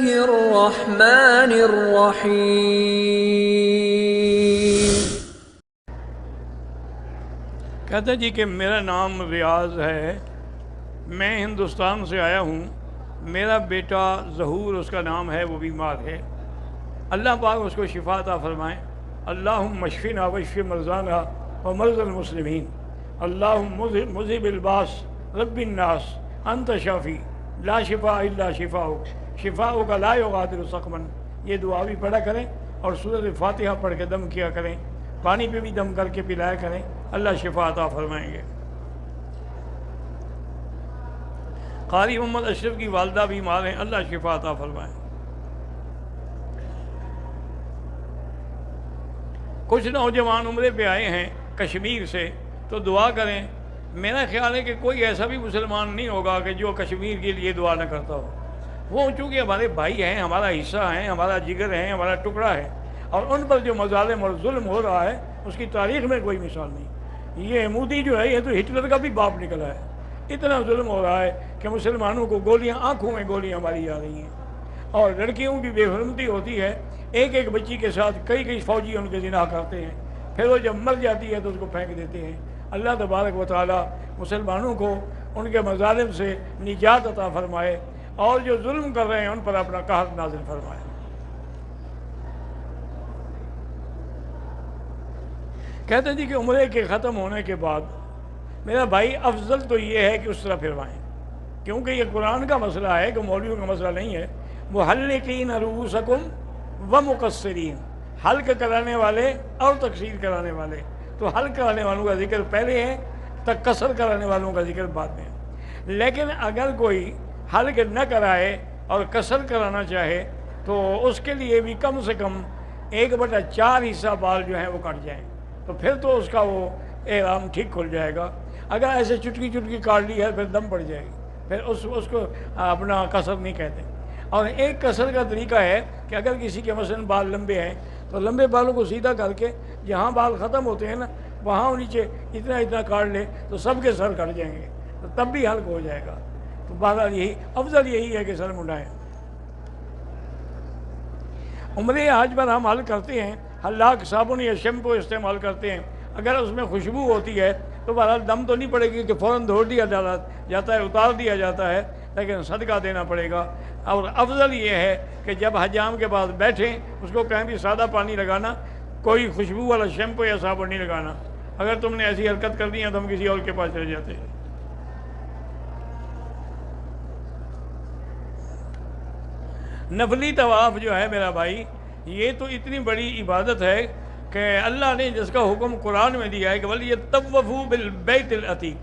الرحمن الرحیم۔ کہتا جی کہ میرا نام ریاض ہے، میں ہندوستان سے آیا ہوں، میرا بیٹا ظہور اس کا نام ہے، وہ بیمار ہے، اللہ پاک اس کو شفا عطا فرمائیں۔ اللہم اشفنا واشف مرضانا ومرضى المسلمین، اللہم مذہب الباس رب الناس انت شافی لا شفاء الا شفاؤک شفاؤک لا یغادر سقما۔ یہ دعا بھی پڑھا کریں اور سورۃ فاتحہ پڑھ کے دم کیا کریں، پانی پہ بھی دم کر کے پلایا کریں، اللہ شفا عطا فرمائیں گے۔ قاری محمد اشرف کی والدہ بیمار ہیں، اللہ شفا عطا فرمائیں۔ کچھ نوجوان عمرے پہ آئے ہیں کشمیر سے، تو دعا کریں۔ میرا خیال ہے کہ کوئی ایسا بھی مسلمان نہیں ہوگا کہ جو کشمیر کے لیے دعا نہ کرتا ہو۔ وہ چونکہ ہمارے بھائی ہیں، ہمارا حصہ ہیں، ہمارا جگر ہے، ہمارا ٹکڑا ہے، اور ان پر جو مظالم اور ظلم ہو رہا ہے اس کی تاریخ میں کوئی مثال نہیں۔ یہ مودی جو ہے یہ تو ہٹلر کا بھی باپ نکلا ہے۔ اتنا ظلم ہو رہا ہے کہ مسلمانوں کو گولیاں، آنکھوں میں گولیاں ماری جا رہی ہیں، اور لڑکیوں کی بے حرمتی ہوتی ہے۔ ایک ایک بچی کے ساتھ کئی فوجی ان کے زنا کرتے ہیں، پھر وہ جب مر جاتی ہے تو اس کو پھینک دیتے ہیں۔ اللہ تبارک و تعالی مسلمانوں کو ان کے مظالم سے نجات عطا فرمائے، اور جو ظلم کر رہے ہیں ان پر اپنا قہر نازل فرمائے۔ کہتے ہیں جی کہ عمرے کے ختم ہونے کے بعد میرا بھائی افضل تو یہ ہے کہ اس طرح پھروائیں، کیونکہ یہ قرآن کا مسئلہ ہے کہ مولویوں کا مسئلہ نہیں ہے۔ محلقین رؤوسکم ومقصرین، حلق کرانے والے اور تقصیر کرانے والے، تو حلق کرانے والوں کا ذکر پہلے ہے، قصر کرانے والوں کا ذکر بعد میں ہے۔ لیکن اگر کوئی حلق نہ کرائے اور قصر کرانا چاہے تو اس کے لیے بھی کم سے کم 1/4 حصہ بال جو ہیں وہ کٹ جائیں، تو پھر تو اس کا وہ احرام ٹھیک کھل جائے گا۔ اگر ایسے چٹکی چٹکی کاٹ لی ہے پھر دم پڑ جائے گی، پھر اس کو اپنا قصر نہیں کہتے۔ اور ایک قصر کا طریقہ ہے کہ اگر کسی کے مثلاً بال لمبے ہیں تو لمبے بالوں کو سیدھا کر کے جہاں بال ختم ہوتے ہیں نا وہاں نیچے اتنا کاٹ لے تو سب کے سر کٹ جائیں گے، تو تب بھی حلق ہو جائے گا۔ تو بہرحال یہی افضل یہی ہے کہ سر منڈائیں۔ عمرے حج پر ہم حلق کرتے ہیں، حلاق صابن یا شیمپو استعمال کرتے ہیں، اگر اس میں خوشبو ہوتی ہے تو بہرحال دم تو نہیں پڑے گی کہ فوراً دھو دیا جاتا ہے، اتار دیا جاتا ہے، لیکن صدقہ دینا پڑے گا۔ اور افضل یہ ہے کہ جب حجام کے پاس بیٹھیں اس کو کہیں بھی سادہ پانی لگانا، کوئی خوشبو والا شیمپو یا صابن نہیں لگانا۔ اگر تم نے ایسی حرکت کر دی ہے تو ہم کسی اور کے پاس چلے جاتے ہیں۔ نفلی طواف جو ہے میرا بھائی، یہ تو اتنی بڑی عبادت ہے کہ اللہ نے جس کا حکم قرآن میں دیا ہے کہ وَلْيَطَّوَّفُوا بِالْبَيْتِ الْعَتِيقِ،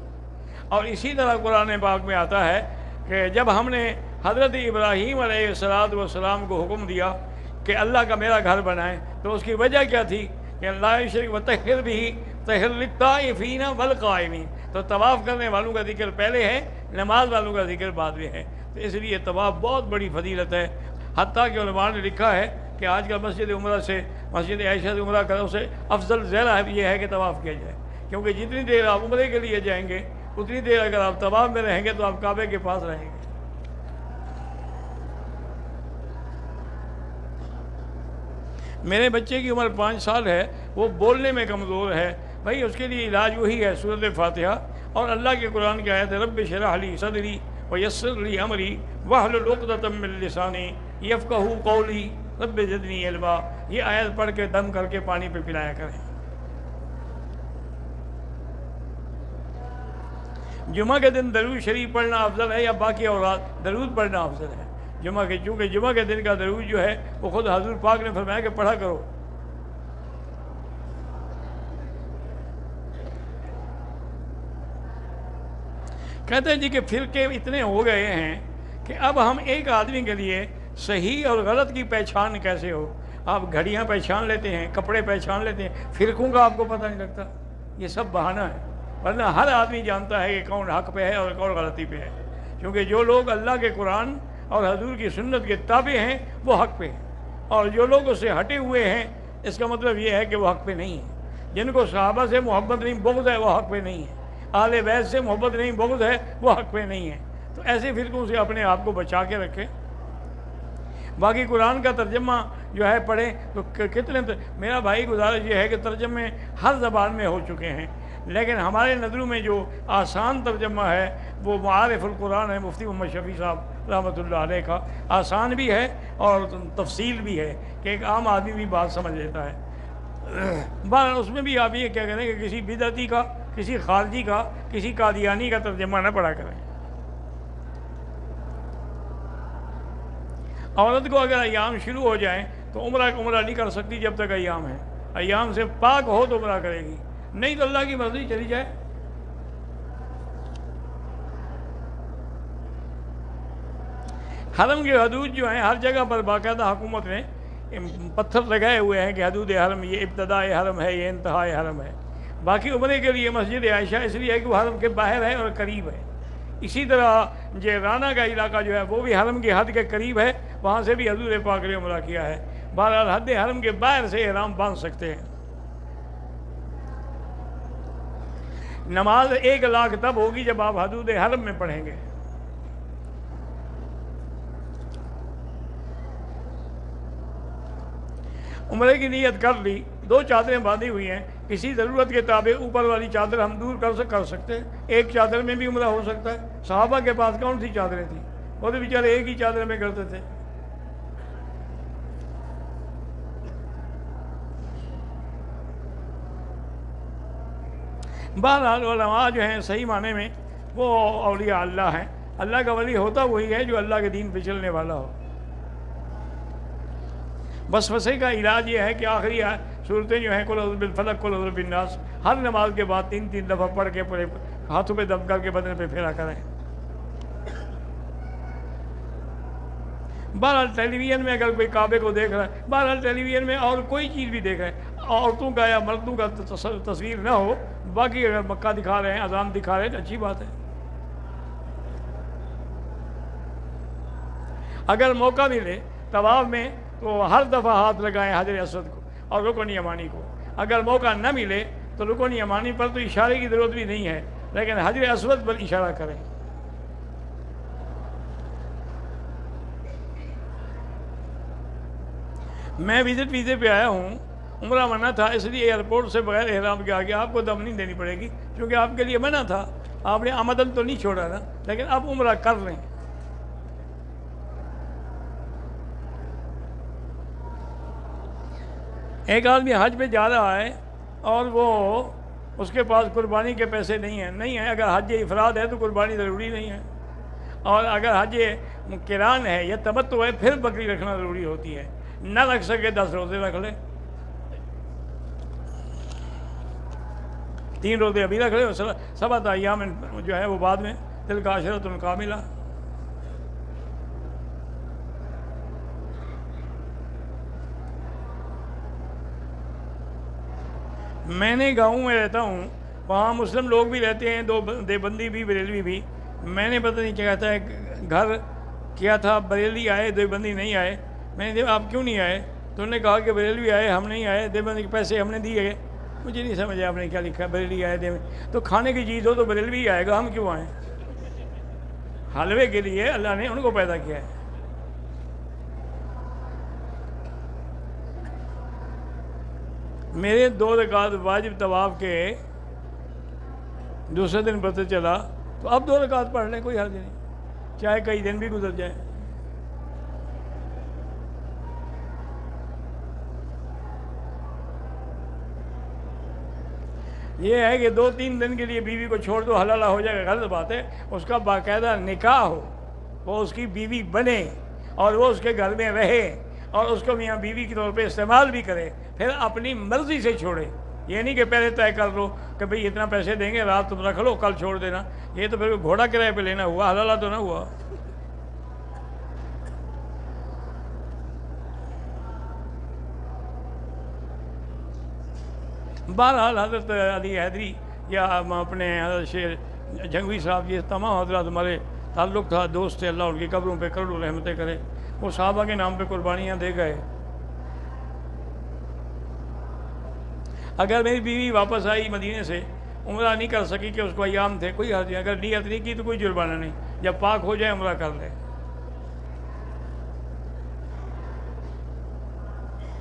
اور اسی طرح قرآن پاک میں آتا ہے کہ جب ہم نے حضرت ابراہیم علیہ السلام کو حکم دیا کہ اللہ کا میرا گھر بنائیں، تو اس کی وجہ کیا تھی کہ اللہ شریک وَطَهِّرْ بِهِ طَهِّرْ لِلطَّائِفِينَ وَالْقَائِمِينَ، تو طواف کرنے والوں کا ذکر پہلے ہے، نماز والوں کا ذکر بعد میں ہے۔ تو اس لیے طواف بہت بڑی فضیلت ہے، حتیٰ کہ علماء نے لکھا ہے کہ آج کل مسجد عمرہ سے، مسجد عائشہ سے عمرہ کرو سے افضل زیادہ یہ ہے کہ طواف کیا جائے، کیونکہ جتنی دیر آپ عمرے کے لیے جائیں گے اتنی دیر اگر آپ طواف میں رہیں گے تو آپ کعبے کے پاس رہیں گے۔ میرے بچے کی عمر 5 سال ہے، وہ بولنے میں کمزور ہے، بھائی اس کے لیے علاج وہی ہے سورۃ فاتحہ اور اللہ کے قرآن کی آیت رب اشرح لی صدری ویسر لی امری واحلل عقدۃ من لسانی یفقہوا قولی رب زدنی علما۔ یہ آیت پڑھ کے دم کر کے پانی پہ پلایا کریں۔ جمعہ کے دن درود شریف پڑھنا افضل ہے یا باقی اورات؟ درود پڑھنا افضل ہے جمعہ کے، چونکہ جمعہ کے دن کا درود جو ہے وہ خود حضور پاک نے فرمایا کہ پڑھا کرو۔ کہتے ہیں جی کہ فرقے اتنے ہو گئے ہیں کہ اب ہم ایک آدمی کے لیے صحیح اور غلط کی پہچان کیسے ہو؟ آپ گھڑیاں پہچان لیتے ہیں، کپڑے پہچان لیتے ہیں، فرقوں کا آپ کو پتہ نہیں لگتا۔ یہ سب بہانہ ہے، ورنہ ہر آدمی جانتا ہے کہ کون حق پہ ہے اور کون غلطی پہ ہے، کیونکہ جو لوگ اللہ کے قرآن اور حضور کی سنت کے تابع ہیں وہ حق پہ ہیں، اور جو لوگ اس سے ہٹے ہوئے ہیں اس کا مطلب یہ ہے کہ وہ حق پہ نہیں ہیں۔ جن کو صحابہ سے محبت نہیں بغض ہے وہ حق پہ نہیں ہے، اہل بیت سے محبت نہیں بغض ہے وہ حق پہ نہیں ہے۔ تو ایسے فرقوں سے اپنے آپ کو بچا کے رکھیں۔ باقی قرآن کا ترجمہ جو ہے پڑھیں تو کتنے میرا بھائی گزارش یہ ہے کہ ترجمے ہر زبان میں ہو چکے ہیں، لیکن ہمارے نظروں میں جو آسان ترجمہ ہے وہ معارف القرآن ہے مفتی محمد شفیع صاحب رحمۃ اللہ علیہ کا۔ آسان بھی ہے اور تفصیل بھی ہے کہ ایک عام آدمی بھی بات سمجھ لیتا ہے۔ بہرحال اس میں بھی آپ یہ کیا کریں کہ کسی بدعتی کا، کسی خارجی کا، کسی قادیانی کا ترجمہ نہ پڑھا کریں۔ عورت کو اگر ایام شروع ہو جائیں تو عمرہ نہیں کر سکتی جب تک ایام ہے، ایام سے پاک ہو تو عمرہ کرے گی، نہیں تو اللہ کی مرضی چلی جائے۔ حرم کے حدود جو ہیں ہر جگہ پر باقاعدہ حکومت نے پتھر لگائے ہوئے ہیں کہ حدود حرم یہ ابتداء حرم ہے، یہ انتہاء حرم ہے۔ باقی عمرے کے لیے مسجد عائشہ اس لیے ہے کہ وہ حرم کے باہر ہے اور قریب ہے۔ اسی طرح جیرانہ کا علاقہ جو ہے وہ بھی حرم کی حد کے قریب ہے، وہاں سے بھی حضور پاک نے عمرہ کیا ہے۔ بہرحال حد حرم کے باہر سے احرام باندھ سکتے ہیں۔ نماز 1 لاکھ تب ہوگی جب آپ حدود حرم میں پڑھیں گے۔ عمرے کی نیت کر لی، 2 چادریں باندھی ہوئی ہیں، کسی ضرورت کے تابع اوپر والی چادر ہم دور کر سکتے ہیں، ایک چادر میں بھی عمرہ ہو سکتا ہے۔ صحابہ کے پاس کون سی چادریں تھیں؟ وہ تو بیچارے ایک ہی چادر میں کرتے تھے۔ بہرحال علماء جو ہیں صحیح معنی میں وہ اولیاء اللہ ہیں۔ اللہ کا ولی ہوتا وہی ہے جو اللہ کے دین پہ چلنے والا ہو۔ وسوسے کا علاج یہ ہے کہ آخری صورتیں جو ہیں قل اعوذ بالفلق، قل اعوذ بالناس، ہر نماز کے بعد 3 دفعہ پڑھ کے پورے ہاتھوں پہ دم کر کے بدن پہ پھیرا کریں۔ بہرحال ٹیلی ویژن میں اگر کوئی کعبے کو دیکھ رہا ہے، بہرحال ٹیلی ویژن میں اور کوئی چیز بھی دیکھ رہے ہیں، عورتوں کا یا مردوں کا تصویر نہ ہو، باقی اگر مکہ دکھا رہے ہیں، اذان دکھا رہے ہیں تو اچھی بات ہے۔ اگر موقع ملے طواف میں تو ہر دفعہ ہاتھ لگائیں حجر اسود کو اور رکن یمانی کو۔ اگر موقع نہ ملے تو رکن یمانی پر تو اشارے کی ضرورت بھی نہیں ہے، لیکن حجر اسود پر اشارہ کریں۔ میں وزٹ ویزے پہ آیا ہوں، عمرہ منع تھا، اس لیے ایئرپورٹ سے بغیر احرام کے آگے آپ کو دم نہیں دینی پڑے گی، کیونکہ آپ کے لیے منع تھا، آپ نے آمدن تو نہیں چھوڑا نا، لیکن اب عمرہ کر لیں۔ ایک آدمی حج پہ جا رہا ہے اور وہ اس کے پاس قربانی کے پیسے نہیں ہیں، اگر حج افراد ہے تو قربانی ضروری نہیں ہے، اور اگر حج قران ہے یا تمتع ہے پھر بکری رکھنا ضروری ہوتی ہے۔ نہ رکھ سکے 10 روزے رکھ لے، 3 روزے ابھی رکھ لے، 7 ایام جو ہے وہ بعد میں، تلک عشرۃ کاملہ۔ میں نے گاؤں میں رہتا ہوں، وہاں مسلم لوگ بھی رہتے ہیں، 2 دیوبندی بھی بریلوی بھی۔ میں نے پتہ نہیں کیا کہتا ہے گھر کیا تھا، بریلوی آئے دیوبندی نہیں آئے۔ میں نے آپ کیوں نہیں آئے؟ تو انہوں نے کہا کہ بریلوی آئے ہم نہیں آئے، دیوبندی کے پیسے ہم نے دیے۔ مجھے نہیں سمجھا آپ نے کیا لکھا ہے، بریلوی آئے دیوبندی، تو کھانے کی چیز ہو تو بریلوی ہی آئے گا، ہم کیوں آئیں؟ حلوے کے لیے اللہ نے ان کو پیدا کیا ہے۔ میرے 2 رکعت واجب طواف کے دوسرے دن پتہ چلا تو اب 2 رکعت پڑھ لیں، کوئی حرج نہیں، چاہے کئی دن بھی گزر جائے۔ یہ ہے کہ 2-3 دن کے لیے بیوی کو چھوڑ دو، حلالہ ہو جائے گا، غلط بات ہے۔ اس کا باقاعدہ نکاح ہو، وہ اس کی بیوی بنے اور وہ اس کے گھر میں رہے اور اس کو میاں بیوی کے طور پہ استعمال بھی کرے، پھر اپنی مرضی سے چھوڑے۔ یہ نہیں کہ پہلے طے کر لو کہ بھئی اتنا پیسے دیں گے، رات تم رکھ لو، کل چھوڑ دینا۔ یہ تو پھر گھوڑا کرایہ پہ لینا ہوا، حلالہ تو نہ ہوا۔ بہرحال حضرت علی حیدری یا اپنے حضرت شیر جھنگوی صاحب، یہ تمام حضرات ہمارے تعلق تھا، دوست تھے، اللہ ان کی قبروں پہ کروڑوں رحمتیں کرے۔ وہ صحابہ کے نام پہ قربانیاں دے گئے۔ اگر میری بیوی واپس آئی مدینے سے، عمرہ نہیں کر سکی کہ اس کو ایام تھے، کوئی حرج نہیں، اگر نیت نہیں کی تو کوئی جرمانہ نہیں، جب پاک ہو جائے عمرہ کر لے۔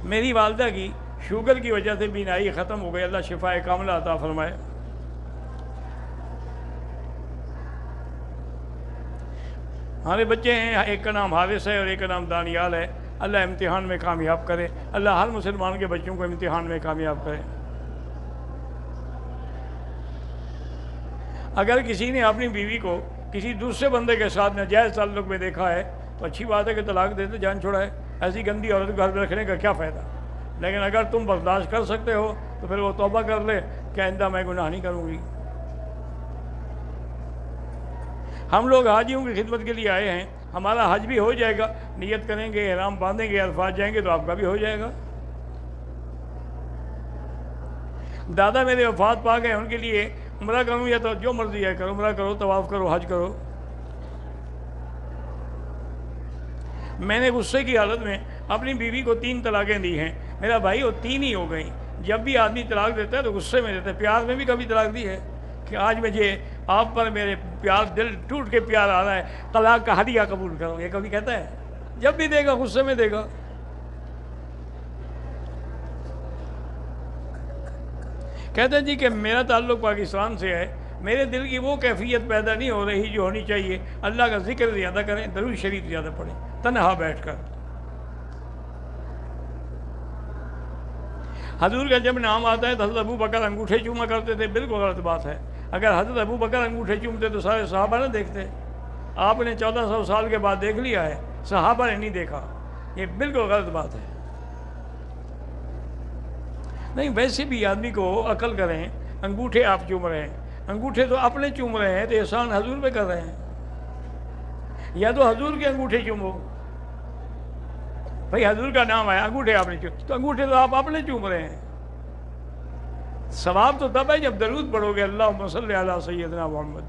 میری والدہ کی شوگر کی وجہ سے بینائی ختم ہو گئی، اللہ شفا کاملہ عطا فرمائے۔ ہمارے بچے ہیں، ایک کا نام حارث ہے اور ایک کا نام دانیال ہے، اللہ امتحان میں کامیاب کرے، اللہ ہر مسلمان کے بچوں کو امتحان میں کامیاب کرے۔ اگر کسی نے اپنی بیوی کو کسی دوسرے بندے کے ساتھ ناجائز تعلق میں دیکھا ہے تو اچھی بات ہے کہ طلاق دے دے، جان چھوڑائے، ایسی گندی عورت کو گھر میں رکھنے کا کیا فائدہ۔ لیکن اگر تم برداشت کر سکتے ہو تو پھر وہ توبہ کر لے کہ آئندہ میں گناہ نہیں کروں گی۔ ہم لوگ حاجیوں کی خدمت کے لیے آئے ہیں، ہمارا حج بھی ہو جائے گا، نیت کریں گے، احرام باندھیں گے، عرفات جائیں گے تو آپ کا بھی ہو جائے گا۔ دادا میرے وفات پا گئے، ان کے لیے عمرہ کروں یا تو جو مرضی ہے کرو، عمرہ کرو، طواف کرو، حج کرو۔ میں نے غصے کی حالت میں اپنی بیوی کو 3 طلاقیں دی ہیں، میرا بھائی وہ 3 ہی ہو گئیں۔ جب بھی آدمی طلاق دیتا ہے تو غصے میں دیتا ہے، پیار میں بھی کبھی طلاق دی ہے کہ آج مجھے آپ پر میرے پیار، دل ٹوٹ کے پیار آ رہا ہے، طلاق کا ہدیہ قبول کرو، یہ کبھی کہتا ہے؟ جب بھی دے گا غصے میں دے گا۔ کہتے ہیں جی کہ میرا تعلق پاکستان سے ہے، میرے دل کی وہ کیفیت پیدا نہیں ہو رہی جو ہونی چاہیے، اللہ کا ذکر زیادہ کریں، درود شریف زیادہ پڑھیں تنہا بیٹھ کر۔ حضور کا جب نام آتا ہے تو حضرت ابو بکر انگوٹھے چوما کرتے تھے، بالکل غلط بات ہے۔ اگر حضرت ابو بکر انگوٹھے چومتے تو سارے صحابہ نہ دیکھتے؟ آپ نے 1400 سال کے بعد دیکھ لیا ہے، صحابہ نے نہیں دیکھا، یہ بالکل غلط بات ہے۔ نہیں، ویسے بھی آدمی کو عقل کریں، انگوٹھے آپ چوم رہے ہیں، انگوٹھے تو اپنے چوم رہے ہیں تو احسان حضور پہ کر رہے ہیں، یا تو حضور کے انگوٹھے چومو۔ بھائی حضور کا نام آیا، انگوٹھے آپ نے چوم، تو انگوٹھے تو آپ اپنے چوم رہے ہیں۔ ثواب تو تب ہے جب درود پڑھو گے اللہم صلی علی سیدنا محمد۔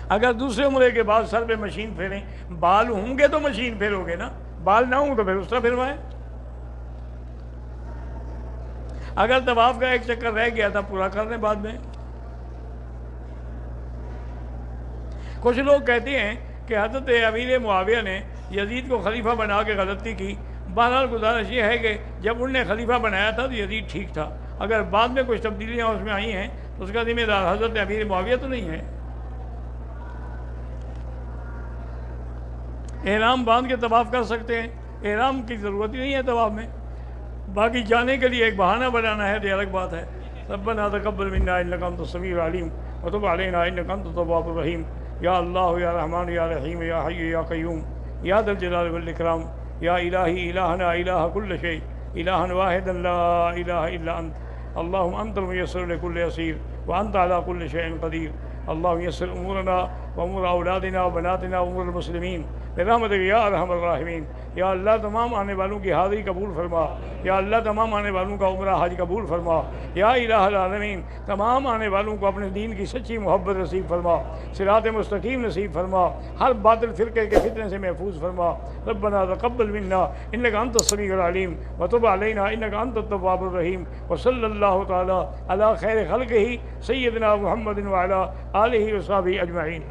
اگر دوسرے عمرے کے بعد سر پہ مشین پھیریں، بال ہوں گے تو مشین پھیرو گے نا، بال نہ ہوں تو پھر اس طرح پھروائیں۔ اگر طواف کا ایک چکر رہ گیا تھا پورا کر لیں بعد میں۔ کچھ لوگ کہتے ہیں کہ حضرت امیر معاویہ نے یزید کو خلیفہ بنا کے غلطی کی، بہرحال گزارش یہ ہے کہ جب انہوں نے خلیفہ بنایا تھا تو یزید ٹھیک تھا، اگر بعد میں کچھ تبدیلیاں اس میں آئی ہیں تو اس کا ذمہ دار حضرت امیر معاویہ تو نہیں ہے۔ احرام باندھ کے طواف کر سکتے ہیں، احرام کی ضرورت ہی نہیں ہے طواف میں، باقی جانے کے لیے ایک بہانہ بنانا ہے تو یہ الگ بات ہے۔ ربنا تقبل منا انک انت السمیع العلیم وتب علینا انک انت التواب الرحیم۔ یا اللہ یا رحمان یا رحیم یا حی یا قیوم یا ذا الجلال والاکرام، یا الہی الہنا الہ کل شیء، الہا واحدا لا الہ الا انت، اللہم انت المیسر لکل عسیر وانت علی کل شیء قدیر۔ اللہم یسر امورنا وامور اولادنا وبناتنا وامور المسلمین برحمتک یا ارحم الراحمین۔ یا اللہ تمام آنے والوں کی حاضری قبول فرما، یا اللہ تمام آنے والوں کا عمرہ حج قبول فرما، یا الہ العالمین تمام آنے والوں کو اپنے دین کی سچی محبت نصیب فرما، صراط مستقیم نصیب فرما، ہر باطل فرقے کے فتنے سے محفوظ فرما۔ ربنا تقبل منا انک انت السمیع العلیم وتب علینا انک انت التواب الرحیم، وصلی اللہ تعالی علی خیر خلقہ سیدنا محمد وعلی آلہ وصحبہ اجمعین۔